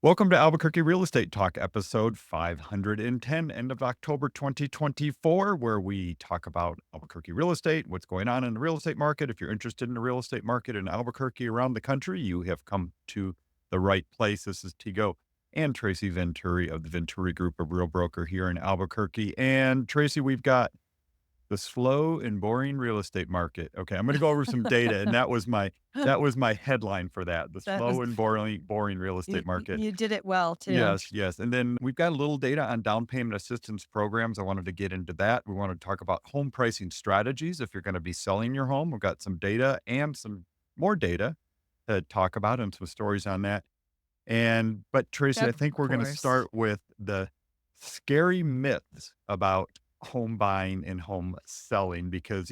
Welcome to Albuquerque Real Estate Talk, episode 510, end of October 2024, where we talk about Albuquerque real estate, what's going on in the real estate market. If you're interested in the real estate market in Albuquerque around the country, you have come to the right place. This is Tego and Tracy Venturi of the Venturi Group, a real broker here in Albuquerque. And Tracy, we've got the slow and boring real estate market. Okay, I'm going to go over some data, and that was my headline for that. The That was slow and boring real estate market. you did it well too. Yes, yes. And then we've got a little data on down payment assistance programs. I wanted to get into that. We want to talk about home pricing strategies. If you're going to be selling your home, we've got some data and some more data to talk about and some stories on that. But Tracy, I Of think we're going to course. start with the scary myths about home buying and home selling because,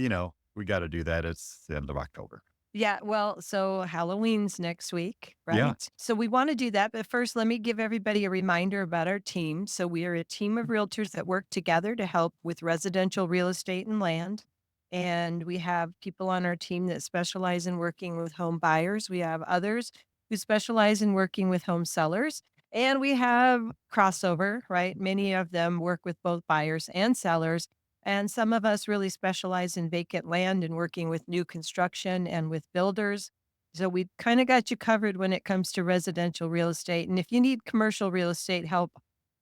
we got to do that. It's the end of October. Yeah, well, so Halloween's next week, Yeah. right? So we want to do that, but first let me give everybody a reminder about our team. So we are a team of realtors that work together to help with residential real estate and land. And we have people on our team that specialize in working with home buyers. We have others who specialize in working with home sellers. And we have crossover, right? Many of them work with both buyers and sellers. And some of us really specialize in vacant land and working with new construction and with builders. So we kind of got you covered when it comes to residential real estate. And if you need commercial real estate help,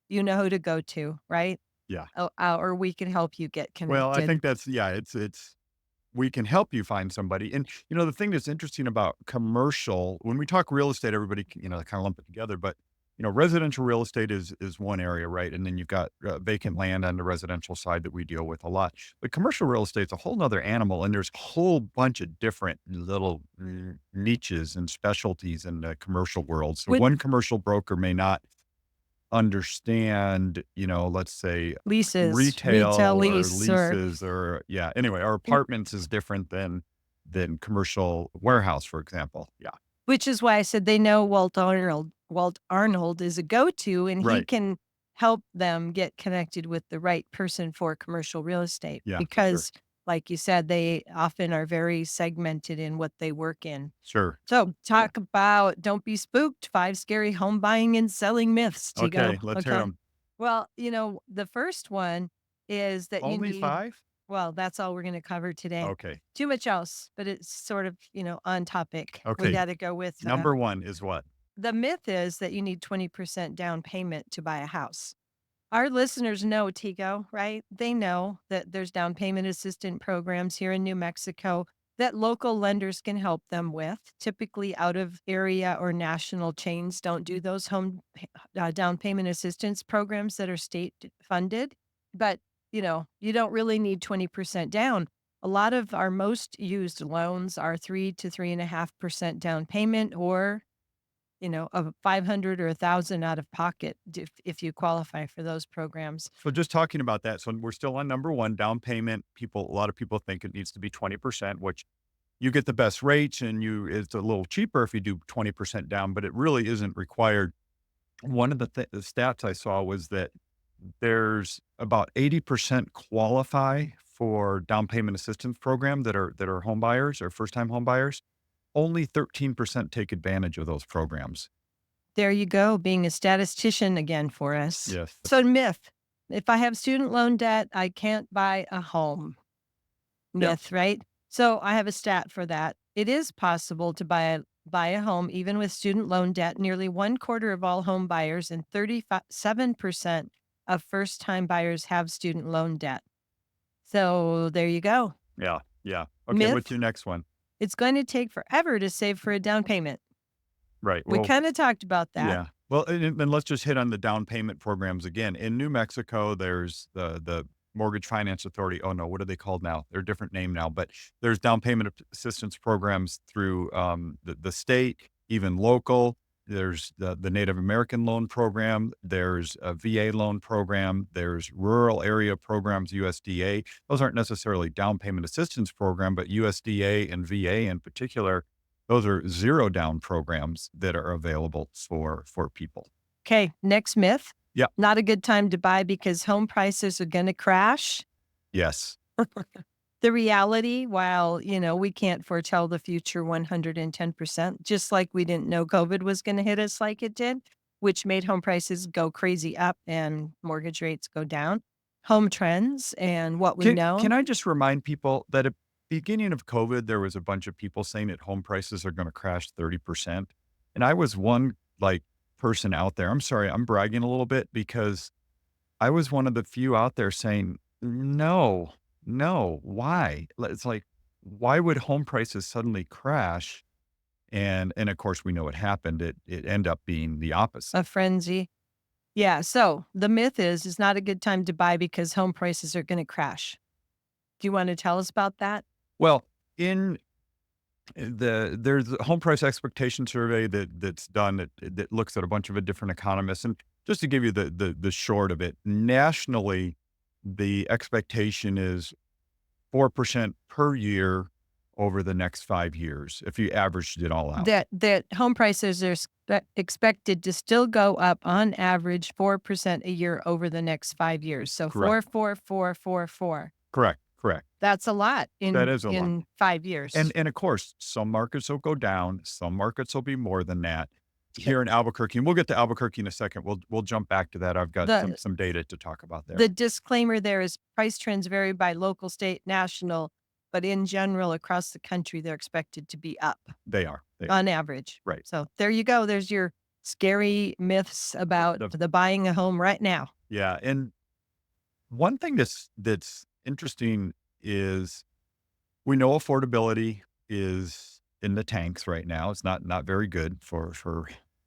you know who to go to, right? Yeah. Oh, or we can help you get Well, I connected. think that's, yeah, it's we can help you find somebody. And, the thing that's interesting about commercial, when we talk real estate, everybody, kind of lump it together, but, residential real estate is one area, right? And then you've got vacant land on the residential side that we deal with a lot. But commercial real estate's a whole nother animal. And there's a whole bunch of different little niches and specialties in the commercial world. So With one commercial broker may not understand, let's say leases, retail retail or lease, or leases or yeah, anyway, our apartments is different than commercial warehouse, for example. Yeah. which is why I said they know Walt Arnold. Walt Arnold is a go-to, and he Right. can help them get connected with the right person for commercial real estate Yeah, for sure. because, like you said, they often are very segmented in what they work in. Sure. So, Yeah. talk about don't be spooked, 5 scary home buying and selling myths, Okay, Tigo. let's hear Okay. them. Well, the first one is that you Only need 5? well, that's all we're gonna cover today. Okay. Too much else, but it's sort of, on topic. We Okay. gotta go with, Number 1 is what? the myth is that you need 20% down payment to buy a house. Our listeners know, Tigo, right? They know that there's down payment assistant programs here in New Mexico that local lenders can help them with. Typically, out of area or national chains don't do those down payment assistance programs that are state funded. But, you don't really need 20% down. A lot of our most used loans are 3 to 3.5% down payment or of 500 or 1,000 out of pocket if you qualify for those programs. So just talking about that, so we're still on number 1, down payment. A lot of people think it needs to be 20%, which you get the best rates and it's a little cheaper if you do 20% down, but it really isn't required. One of the stats I saw was that there's about 80% qualify for down payment assistance program that are home buyers or first-time home buyers. Only 13% take advantage of those programs. There you go, being a statistician again for us. Yes. So, myth, if I have student loan debt, I can't buy a home. Yeah. Myth, right? So, I have a stat for that. It is possible to buy a home even with student loan debt. Nearly one quarter of all home buyers and 37% of first time buyers have student loan debt. So, there you go. Yeah. Yeah. Okay. What's Myth, your next one? it's going to take forever to save for a down payment. Right. We Well, kind of talked about that. yeah. Well, and then let's just hit on the down payment programs again. In New Mexico, there's the Mortgage Finance Authority. Oh no, what are they called now? They're a different name now, but there's down payment assistance programs through the state, even local. There's the Native American loan program. There's a VA loan program. There's rural area programs, USDA. Those aren't necessarily down payment assistance program, but USDA and VA in particular, those are zero down programs that are available for people. Okay, next myth. Yeah. Not a good time to buy because home prices are gonna crash. Yes. The reality, while, we can't foretell the future 110%, just like we didn't know COVID was gonna hit us like it did, which made home prices go crazy up and mortgage rates go down. Home trends and what we Can know. I just remind people that at the beginning of COVID, there was a bunch of people saying that home prices are gonna crash 30%, and I was one, like, person out there. I'm sorry, I'm bragging a little bit because I was one of the few out there saying, "No, no, why?" It's like, why would home prices suddenly crash? And of course, we know what happened. It ended up being the opposite. A frenzy. Yeah, so the myth is it's not a good time to buy because home prices are gonna crash. Do you wanna tell us about that? Well, in there's a home price expectation survey that's done that looks at a bunch of different economists. And just to give you the short of it, nationally, the expectation is 4% per year over the next 5 years, if you averaged it all out. That home prices are expected to still go up on average 4% a year over the next 5 years. So Correct. 4, 4, 4, 4, 4. Correct. Correct. That's a lot That in is a lot. 5 years. And of course, some markets will go down, some markets will be more than that. Here in Albuquerque, and we'll get to Albuquerque in a second. We'll jump back to that. I've got The some data to talk about there. the disclaimer there is price trends vary by local, state, national, but in general, across the country, they're expected to be up They are. on average. Right. So there you go. There's your scary myths about The the buying a home right now. Yeah, and one thing that's interesting is we know affordability is in the tanks right now. It's not very good for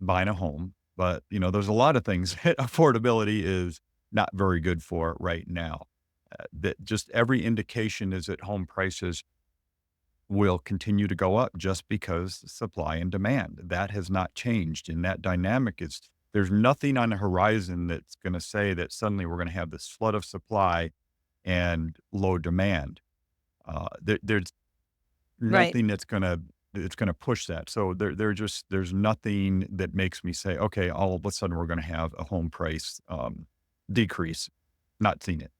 buying a home, but, there's a lot of things that affordability is not very good for right now. That just every indication is that home prices will continue to go up just because supply and demand. That has not changed, and that dynamic is there's nothing on the horizon that's gonna say that suddenly we're gonna have this flood of supply and low demand. There's Right. nothing that's gonna push that. So there's nothing that makes me say, "Okay, all of a sudden we're gonna have a home price, decrease." Not seen it.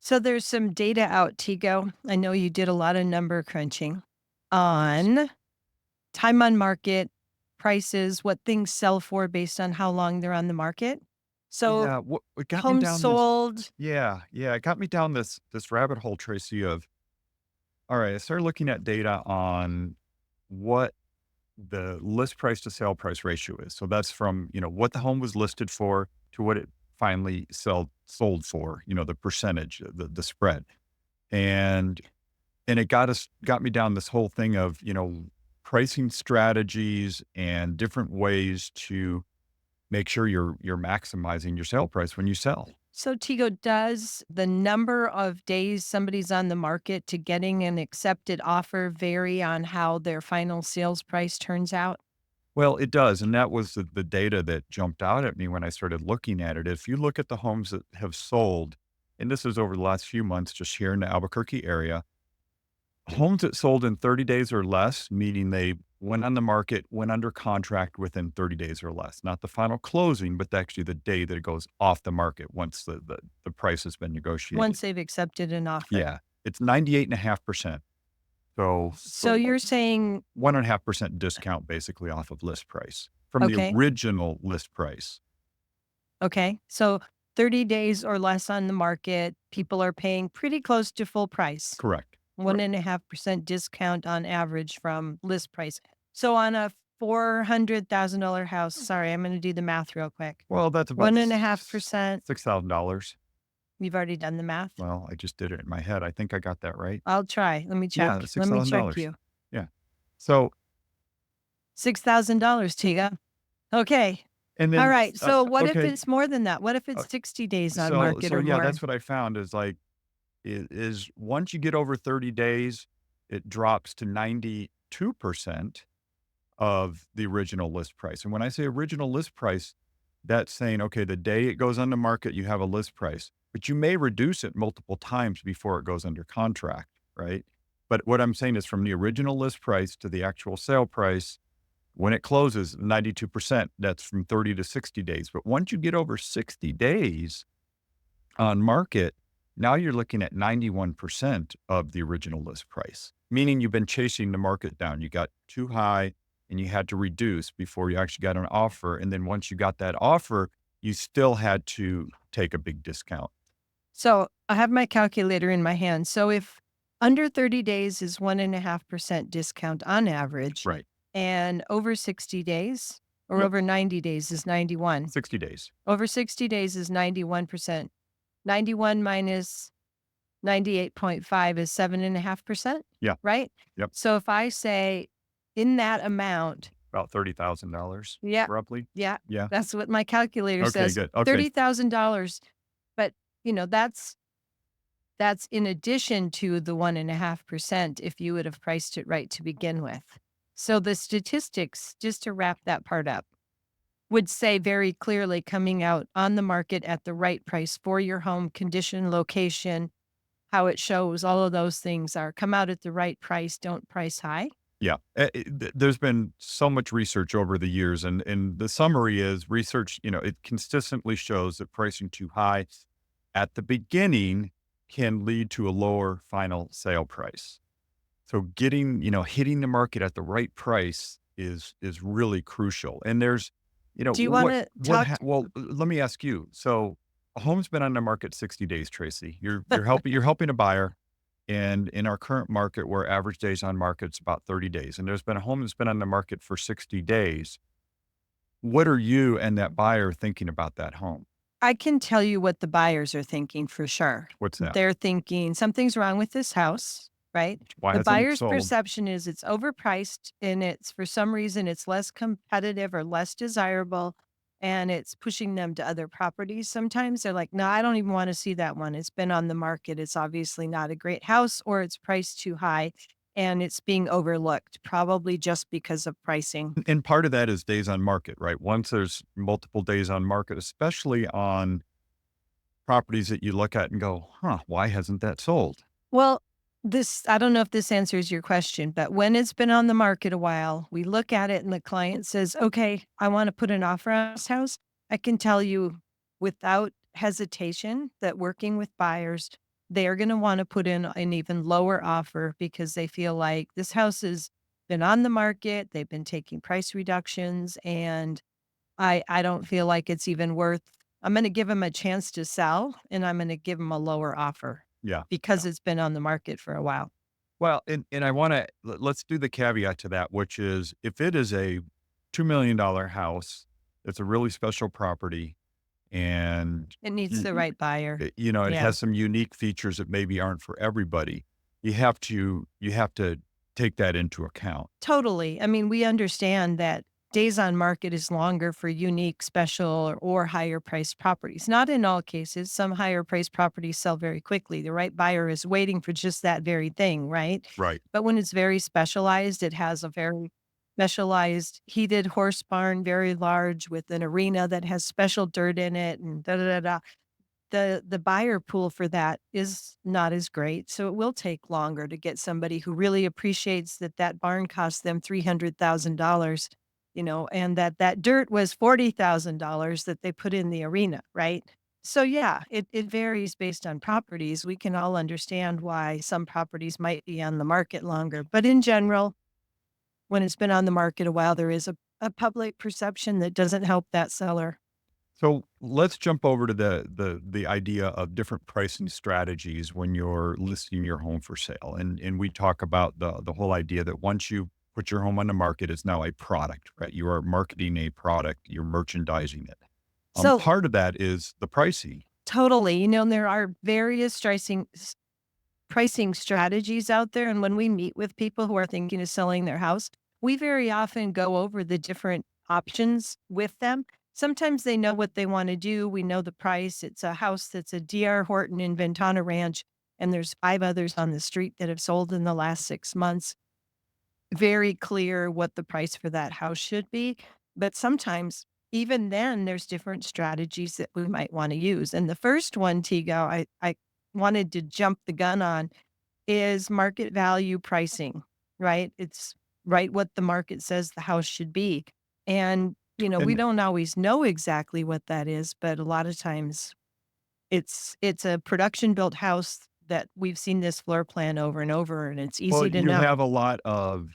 So there's some data out, Tigo. I know you did a lot of number crunching on time on market, prices, what things sell for based on how long they're on the market. So Yeah, what got me homes down this sold. Yeah, yeah, it got me down this rabbit hole, Tracy, of all right, I started looking at data on what the list price to sale price ratio is. So that's from, what the home was listed for to what it finally sold for, the percentage, the spread. And it got me down this whole thing of, pricing strategies and different ways to make sure you're maximizing your sale price when you sell. So Tigo, does the number of days somebody's on the market to getting an accepted offer vary on how their final sales price turns out? Well, it does, and that was the data that jumped out at me when I started looking at it. If you look at the homes that have sold, and this is over the last few months just here in the Albuquerque area, homes that sold in 30 days or less, meaning they went on the market, went under contract within 30 days or less, not the final closing, but actually the day that it goes off the market once the price has been negotiated. Once they've accepted an offer. Yeah, it's 98.5%. So So you're saying, 1.5% discount basically off of list price from the okay, original list price. okay. So 30 days or less on the market, people are paying pretty close to full price. Correct. Correct. 1.5% discount on average from list price. So on a $400,000 house, sorry, I'm going to do the math real quick. Well, that's about 1.5%. $6,000. You've already done the math. Well, I just did it in my head. I think I got that right. I'll try. Let me check. Yeah, Let me check $6,000. you. Yeah. So, $6,000, Tiga. Okay. and All then, right. So what if okay. it's more than that? What if uh, it's 60 days on So, market so or yeah, more? that's what I found is like, is once you get over 30 days, it drops to 92% of the original list price. And when I say original list price, that's saying, okay, the day it goes on the market, you have a list price, but you may reduce it multiple times before it goes under contract, right? But what I'm saying is from the original list price to the actual sale price, when it closes, 92%, that's from 30 to 60 days. But once you get over 60 days on market, now you're looking at 91% of the original list price, meaning you've been chasing the market down. You got too high and you had to reduce before you actually got an offer. And then once you got that offer, you still had to take a big discount. So I have my calculator in my hand. So if under 30 days is 1.5% discount on average, Right. and over 60 days or Yep. over 90 days is 91. 60 days. Over 60 days is 91%. 91 minus 98.5 is 7.5%, Yeah. right? Yep. So if I say in that amount, About $30,000 yeah, roughly. yeah, Yeah. that's what my calculator Okay, says, good. Okay. $30,000. But, that's in addition to the 1.5% if you would have priced it right to begin with. So the statistics, just to wrap that part up, would say very clearly coming out on the market at the right price for your home, condition, location, how it shows, all of those things are come out at the right price, don't price high. Yeah. There's been so much research over the years, and the summary is research, it consistently shows that pricing too high at the beginning can lead to a lower final sale price. So getting, hitting the market at the right price is really crucial. And there's, Do you wanna talk well, let me ask you. So a home's been on the market 60 days, Tracy. You're helping a buyer. And in our current market, where average days on market's about 30 days, and there's been a home that's been on the market for 60 days. What are you and that buyer thinking about that home? I can tell you what the buyers are thinking for sure. What's that? They're thinking something's wrong with this house, right? Why The hasn't it buyer's sold? perception is it's overpriced and it's for some reason it's less competitive or less desirable and it's pushing them to other properties. Sometimes they're like, no, I don't even want to see that one. It's been on the market. It's obviously not a great house or it's priced too high and it's being overlooked, probably just because of pricing. And part of that is days on market, right? Once there's multiple days on market, especially on properties that you look at and go, huh, why hasn't that sold? Well, I don't know if this answers your question, but when it's been on the market a while, we look at it and the client says, okay, I want to put an offer on this house. I can tell you without hesitation that working with buyers, they are going to want to put in an even lower offer because they feel like this house has been on the market. They've been taking price reductions and I don't feel like it's even worth I'm gonna give give them a chance to sell, and I'm gonna give them a lower offer Yeah. because it's been on the market for a while. Well, and I want to let's do the caveat to that, which is if it is a $2 million house, it's a really special property, and It needs the right buyer. it Yeah, has some unique features that maybe aren't for everybody. You have to take that into account. totally. I mean, we understand that days on market is longer for unique, special, or higher priced properties. Not in all cases. Some higher priced properties sell very quickly. The right buyer is waiting for just that very thing, right? Right. But when it's very specialized, it has a very specialized heated horse barn, very large with an arena that has special dirt in it and da da da da. The buyer pool for that is not as great, so it will take longer to get somebody who really appreciates that that barn cost them $300,000, and that dirt was $40,000 that they put in the arena, right? So, yeah, it varies based on properties. We can all understand why some properties might be on the market longer, but in general, when it's been on the market a while, there is a public perception that doesn't help that seller. So let's jump over to the idea of different pricing strategies when you're listing your home for sale. And we talk about the whole idea that once you put your home on the market, it's now a product, right? You are marketing a product, you're merchandising it. So Part of that is the pricing. totally. And there are various pricing strategies out there. And when we meet with people who are thinking of selling their house, we very often go over the different options with them. Sometimes they know what they want to do. We know the price. It's a house that's a DR Horton in Ventana Ranch, and there's 5 others on the street that have sold in the last 6 months. Very clear what the price for that house should be. But sometimes, even then, there's different strategies that we might want to use. And the first one, Tigo, I wanted to jump the gun on is market value pricing, right? It's right what the market says the house should be. And, we And don't always know exactly what that is, but a lot of times it's a production built house that we've seen this floor plan over and over, and it's well, easy to you know. have a lot of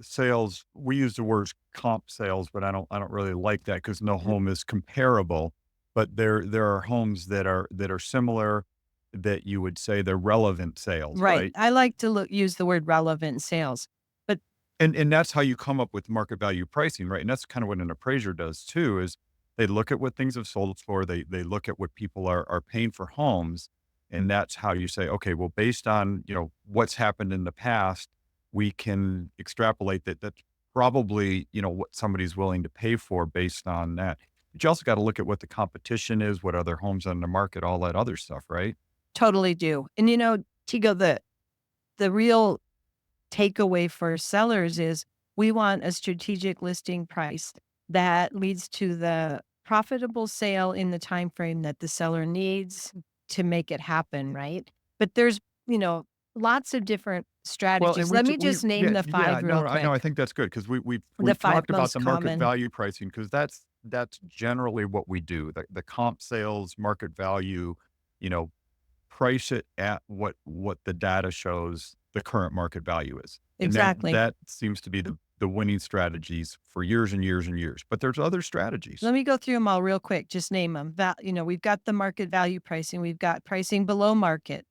sales. We use the words comp sales, but I don't really like that because no home is comparable. But there are homes that are similar that you would say they're relevant sales, Right. right? I like to use the word relevant sales, but And that's how you come up with market value pricing, right? And that's kind of what an appraiser does too, is they look at what things have sold for, they look at what people are paying for homes, and that's how you say, okay, well, based on, what's happened in the past, we can extrapolate that that's probably, what somebody's willing to pay for based on that. But you also got to look at what the competition is, what other homes on the market, all that other stuff, right? totally do. And Tigo, the real takeaway for sellers is we want a strategic listing price that leads to the profitable sale in the time frame that the seller needs to make it happen, right? But there's, you know, lots of different Well, and strategies. Let me just name yeah, the yeah, 5 no, real I know, I quick. think that's good because The we've 5 talked about most the market common. value pricing because that's generally what we do. The comp sales, market value, you know, price it at what the data shows the current market value is. And that Exactly. that seems to be the winning strategies for years and years and years. But there's other strategies. Let me go through them all real quick, just name them. We've got the market value pricing, we've got pricing below market,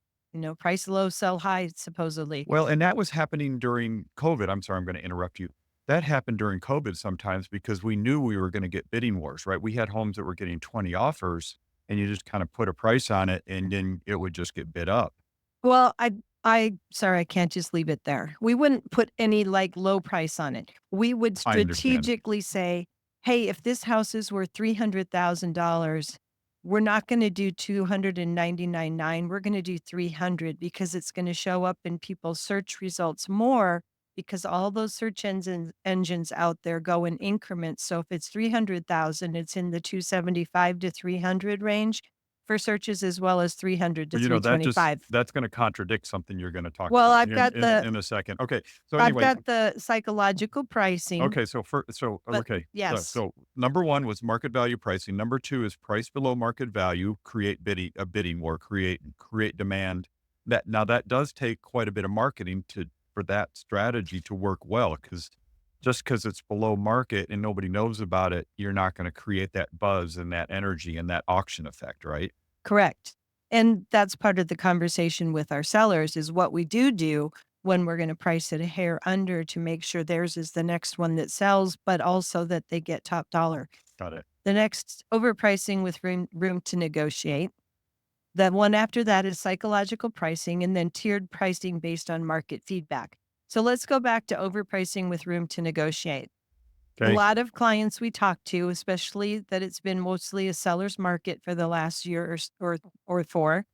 price low, sell high, supposedly. Well, and that was happening during COVID. I'm sorry, I'm gonna interrupt you. That happened during COVID sometimes because we knew we were gonna get bidding wars, right? We had homes that were getting 20 offers, and you just kinda put a price on it, and then it would just get bid up. Well, sorry, I can't just leave it there. We wouldn't put any like low price on it. We would I understand. strategically say, hey, if this house is worth $300,000, we're not going to do 299.9. We're going to do 300 because it's going to show up in people's search results more because all those search engines out there go in increments. So if it's 300,000, it's in the 275 to 300 range for searches as well as 300 to Well, that 325. that's gonna contradict something you're gonna talk Well, about in a second. Okay. So I've anyway, got the psychological pricing, okay, but okay. So yes, so number 1 was market value pricing. Number 2 is price below market value, create bidding war, create demand. That does take quite a bit of marketing to for that strategy to work well, because just because it's below market and nobody knows about it, you're not gonna create that buzz and that energy and that auction effect, right? correct. And that's part of the conversation with our sellers is what we do when we're going to price it a hair under to make sure theirs is the next one that sells, but also that they get top dollar. Got it. The next overpricing with room to negotiate. The one after that is psychological pricing and then tiered pricing based on market feedback. So let's go back to overpricing with room to negotiate. A Okay. lot of clients we talk to, especially that it's been mostly a seller's market for the last year or 4,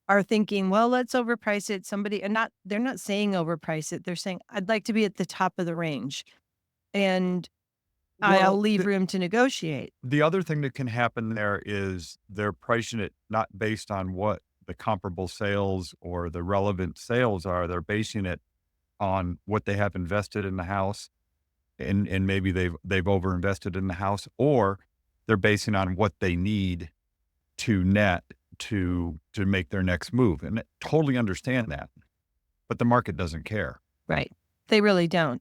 are thinking, "Well, let's overprice it." Somebody and not they're not saying overprice it. They're saying, "I'd like to be at the top of the range, and I'll Well, leave room to negotiate." the other thing that can happen there is they're pricing it not based on what the comparable sales or the relevant sales are. They're basing it on what they have invested in the house, and maybe they've overinvested in the house, or they're basing on what they need to net to make their next move. And I totally understand that, but the market doesn't care. Right. They really don't.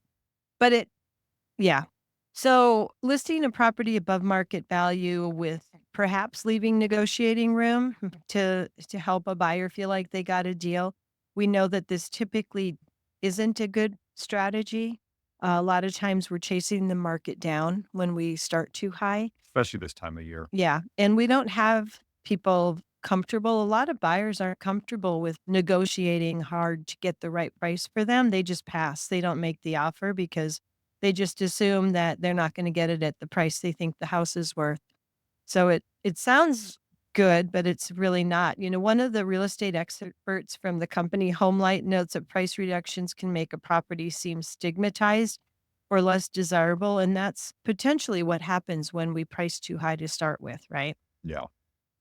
But yeah. So, listing a property above market value with perhaps leaving negotiating room to help a buyer feel like they got a deal. We know that this typically isn't a good strategy. A lot of times we're chasing the market down when we start too high. Especially this time of year. Yeah, and we don't have people comfortable. A lot of buyers aren't comfortable with negotiating hard to get the right price for them. They just pass. They don't make the offer because they just assume that they're not gonna get it at the price they think the house is worth. So it sounds good, but it's really not. One of the real estate experts from the company Homelight notes that price reductions can make a property seem stigmatized or less desirable, and that's potentially what happens when we price too high to start with, right? Yeah.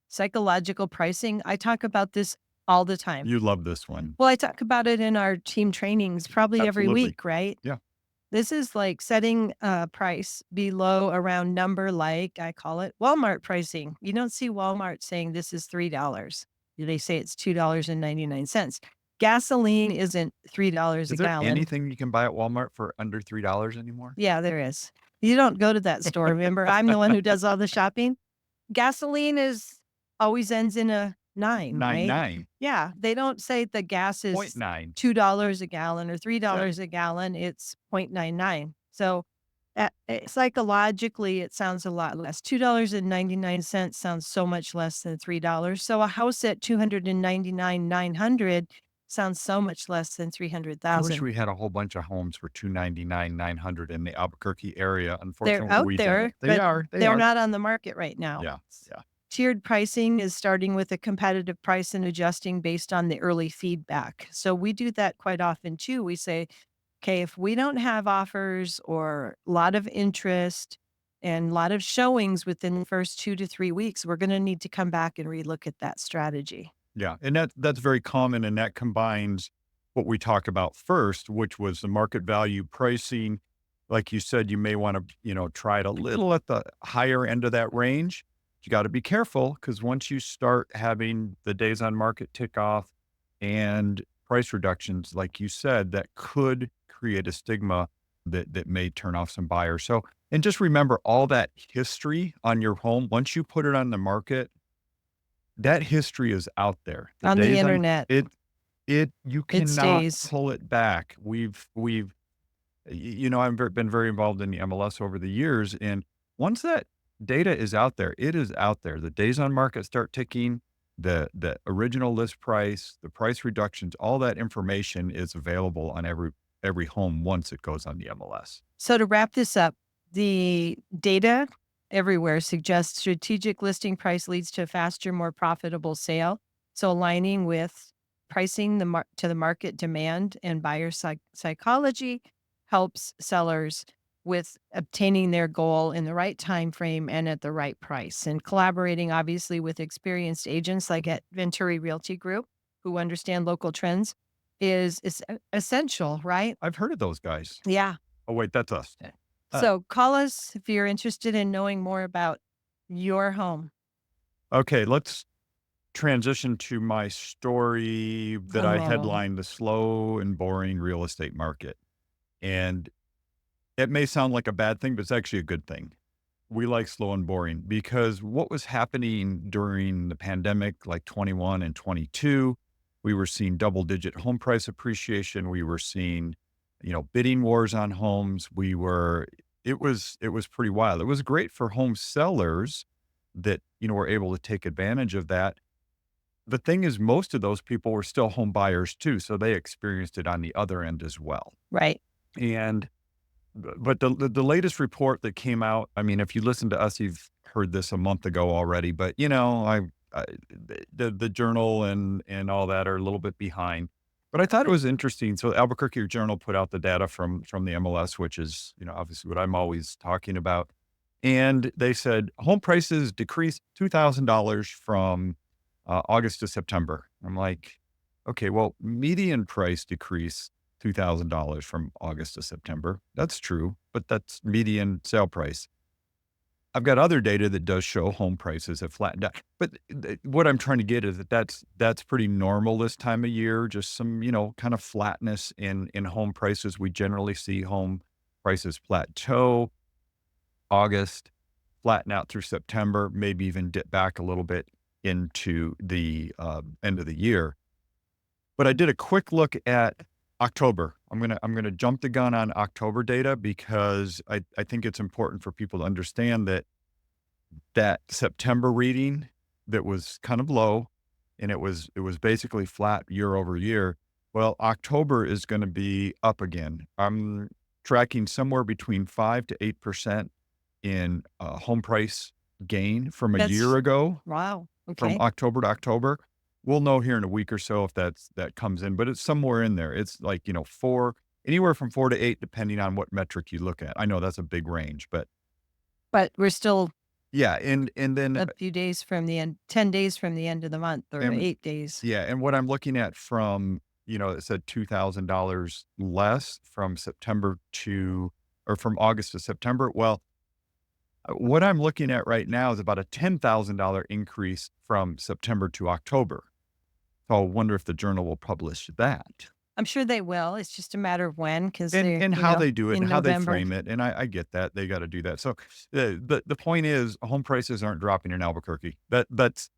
Psychological pricing, I talk about this all the time. You love this one. Well, I talk about it in our team trainings probably every Absolutely. week, right? Yeah. This is like setting a price below a round number, like I call it Walmart pricing. You don't see Walmart saying this is $3. They say it's $2.99. Gasoline isn't $3 a Is there gallon. anything you can buy at Walmart for under $3 anymore? Yeah, there is. You don't go to that store, remember? I'm the one who does all the shopping. Gasoline is always ends in a 9, Nine right? nine Yeah, they don't say the gas point is nine. $2 a gallon or Yeah. $3 a gallon, it's 0.99. So, psychologically, it sounds a lot less. $2.99 sounds so much less than $3. So a house at 299,900 sounds so much less than I wish 300,000. we had a whole bunch of homes for 299, 900 in the Albuquerque area. They're Unfortunately, out we don't. there, They but are. They they're are. not on the market right now. Yeah. Yeah. Tiered pricing is starting with a competitive price and adjusting based on the early feedback. So we do that quite often too. We say, okay, if we don't have offers or a lot of interest and a lot of showings within the first 2 to 3 weeks, we're going to need to come back and relook at that strategy. Yeah. And that's very common. And that combines what we talk about first, which was the market value pricing. Like you said, you may want to, try it a little at the higher end of that range. You got to be careful because once you start having the days on market tick off and price reductions, like you said, that could create a stigma that may turn off some buyers. So, and just remember all that history on your home. Once you put it on the market, that history is out there. The On the days on internet, it, you it cannot stays. pull it back. Been very involved in the MLS over the years. And once that data is out there, it is out there. The days on market start ticking, the original list price, the price reductions, all that information is available on every home once it goes on the MLS. So to wrap this up, the data everywhere suggests strategic listing price leads to a faster, more profitable sale. So aligning with pricing to the market demand and buyer psychology helps sellers with obtaining their goal in the right time frame and at the right price. And collaborating obviously with experienced agents like at Venturi Realty Group who understand local trends is essential, right? I've heard of those guys. Yeah. Oh, wait, that's us. Uh, So call us if you're interested in knowing more about your home. okay, let's transition to my story that I Oh, headlined The Slow and Boring Real Estate Market. And it may sound like a bad thing, but it's actually a good thing. We like slow and boring because what was happening during the pandemic, like 21 and 22, we were seeing double digit home price appreciation. We were seeing, bidding wars on homes. It was pretty wild. It was great for home sellers that, were able to take advantage of that. The thing is, most of those people were still home buyers too. So they experienced it on the other end as well. right. And but the latest report that came out, I mean, if you listen to us, you've heard this a month ago already, but I the journal and all that are a little bit behind. But I thought it was interesting. So Albuquerque Journal put out the data from the MLS, which is, obviously what I'm always talking about. And they said home prices decreased $2,000 from August to September. I'm like, okay, well, median price decreased $2,000 from August to September. That's true, but that's median sale price. I've got other data that does show home prices have flattened out. But what I'm trying to get is that's pretty normal this time of year. Just some, kind of flatness in home prices. We generally see home prices plateau August, flatten out through September, maybe even dip back a little bit into the end of the year. But I did a quick look at October. I'm gonna jump the gun on October data because I think it's important for people to understand that September reading that was kind of low and it was basically flat year over year. Well, October is going to be up again. I'm tracking somewhere between 5 to 8% in home price gain from a year That's ago wow. from Okay. October to October. We'll know here in a week or so if that comes in, but it's somewhere in there. It's like, anywhere from 4 to 8, depending on what metric you look at. I know that's a big range, but But we're still yeah. And then, a few days from the end, 10 days from the end of the month or and 8 days. yeah. And what I'm looking at from, it said $2,000 less from from August to September. Well, what I'm looking at right now is about a $10,000 increase from September to October. So I wonder if the Journal will publish that. I'm sure they will. It's just a matter of when, because And they're, how they do it in and how they November. frame it, and I get that, they gotta do that. So, the point is home prices aren't dropping in Albuquerque. That's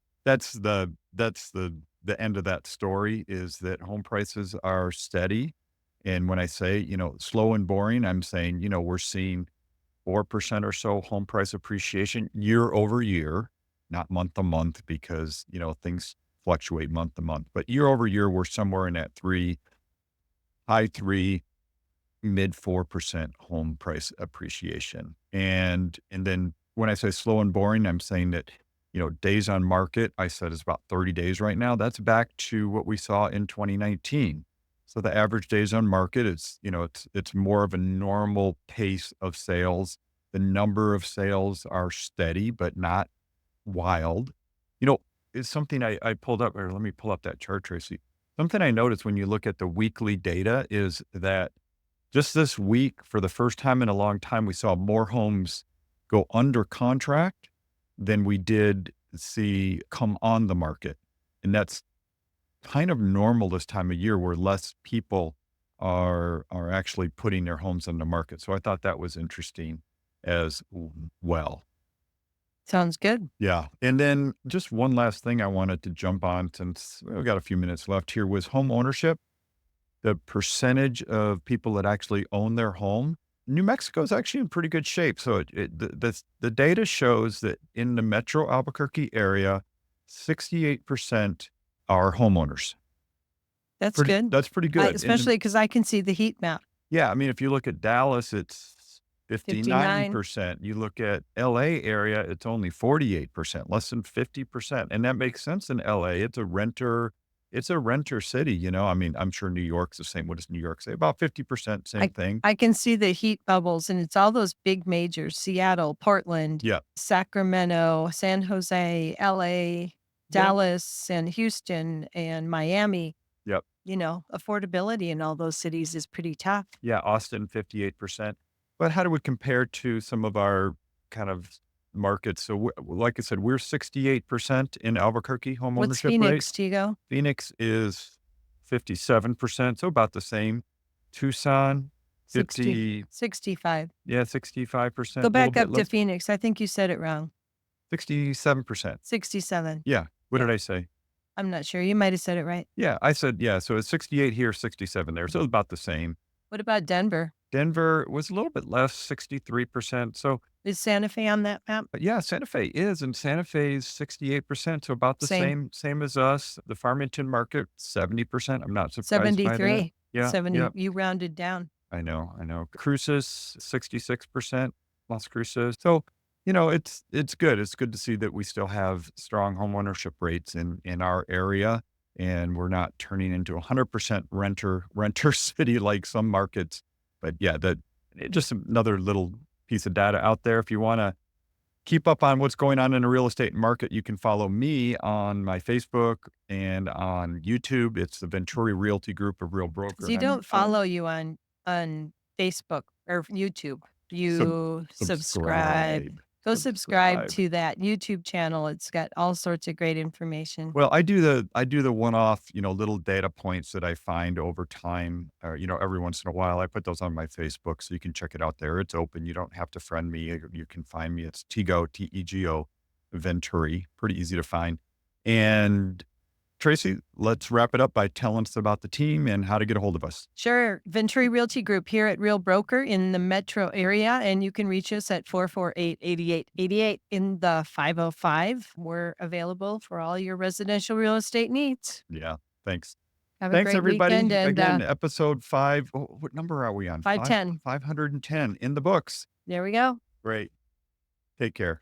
the end of that story is that home prices are steady, and when I say, slow and boring, I'm saying, we're seeing 4% or so home price appreciation year over year, not month to month because, things fluctuate month to month, but year over year, we're somewhere in that 3, high 3, mid 4% home price appreciation. And then when I say slow and boring, I'm saying that, days on market, I said is about 30 days right now. That's back to what we saw in 2019. So the average days on market is, it's more of a normal pace of sales. The number of sales are steady, but not wild. You know, it's something I pulled up, or let me pull up that chart, Tracy. Something I noticed when you look at the weekly data is that just this week, for the first time in a long time, we saw more homes go under contract than we did see come on the market. And that's kind of normal this time of year where less people are actually putting their homes on the market. So I thought that was interesting as well. Sounds good. Yeah. And then just one last thing I wanted to jump on since we've got a few minutes left here was home ownership. The percentage of people that actually own their home, New Mexico is actually in pretty good shape. So the data shows that in the metro Albuquerque area, 68% are homeowners. That's good. That's pretty good. Especially because I can see the heat map. Yeah, I mean, if you look at Dallas, it's 59. 59%. You look at LA area, it's only 48%, less than 50%. And that makes sense in LA. It's a renter city, I mean, I'm sure New York's the same. What does New York say? About 50%, same I thing. I can see the heat bubbles, and it's all those big majors: Seattle, Portland, Yeah. Sacramento, San Jose, LA, Yeah. Dallas, and Houston, and Miami. Yep. Affordability in all those cities is pretty tough. Yeah. Austin, 58%. But how do we compare to some of our kind of markets? So, like I said, we're 68% in Albuquerque home What's ownership rate. Phoenix, Tego? Phoenix is 57%, so about the same. Tucson, 60, 50, 65. yeah, 65%, Go a little back bit up to less, Phoenix. I think you said it wrong. 67%. 67. Yeah. What Yeah. did I say? I'm not sure. You might have said it right. Yeah, I said, yeah, so it's 68 here, 67 there, so it's about the same. What about Denver? Denver was a little bit less, 63%. So, Is Santa Fe on that map? yeah, Santa Fe is, and Santa Fe is 68%, so about the Same. same as us. The Farmington market, 70%. I'm not surprised by that. 73. Yeah, 70. yeah. You rounded down. I know, I know. Cruces, 66%, Las Cruces. So, it's good. It's good to see that we still have strong homeownership rates in our area, and we're not turning into 100% renter city like some markets. But yeah, just another little piece of data out there. If you want to keep up on what's going on in the real estate market, you can follow me on my Facebook and on YouTube. It's the Venturi Realty Group of Real Broker. So you And don't follow you on Facebook or YouTube. sub- You subscribe. subscribe. Go subscribe Subscribe. to that YouTube channel. It's got all sorts of great information. Well, I do the one-off, little data points that I find over time, or, every once in a while. I put those on my Facebook, so you can check it out there. It's open. You don't have to friend me. You can find me. It's Tego, Tego Venturi. Pretty easy to find. And Tracy, let's wrap it up by telling us about the team and how to get a hold of us. Sure. Venturi Realty Group here at Real Broker in the metro area. And you can reach us at 448-8888 in the 505. We're available for all your residential real estate needs. Yeah. Thanks. Have a Thanks, great everybody. weekend. And Again, episode 5. What number are we on? 510. 510 in the books. There we go. Great. Take care.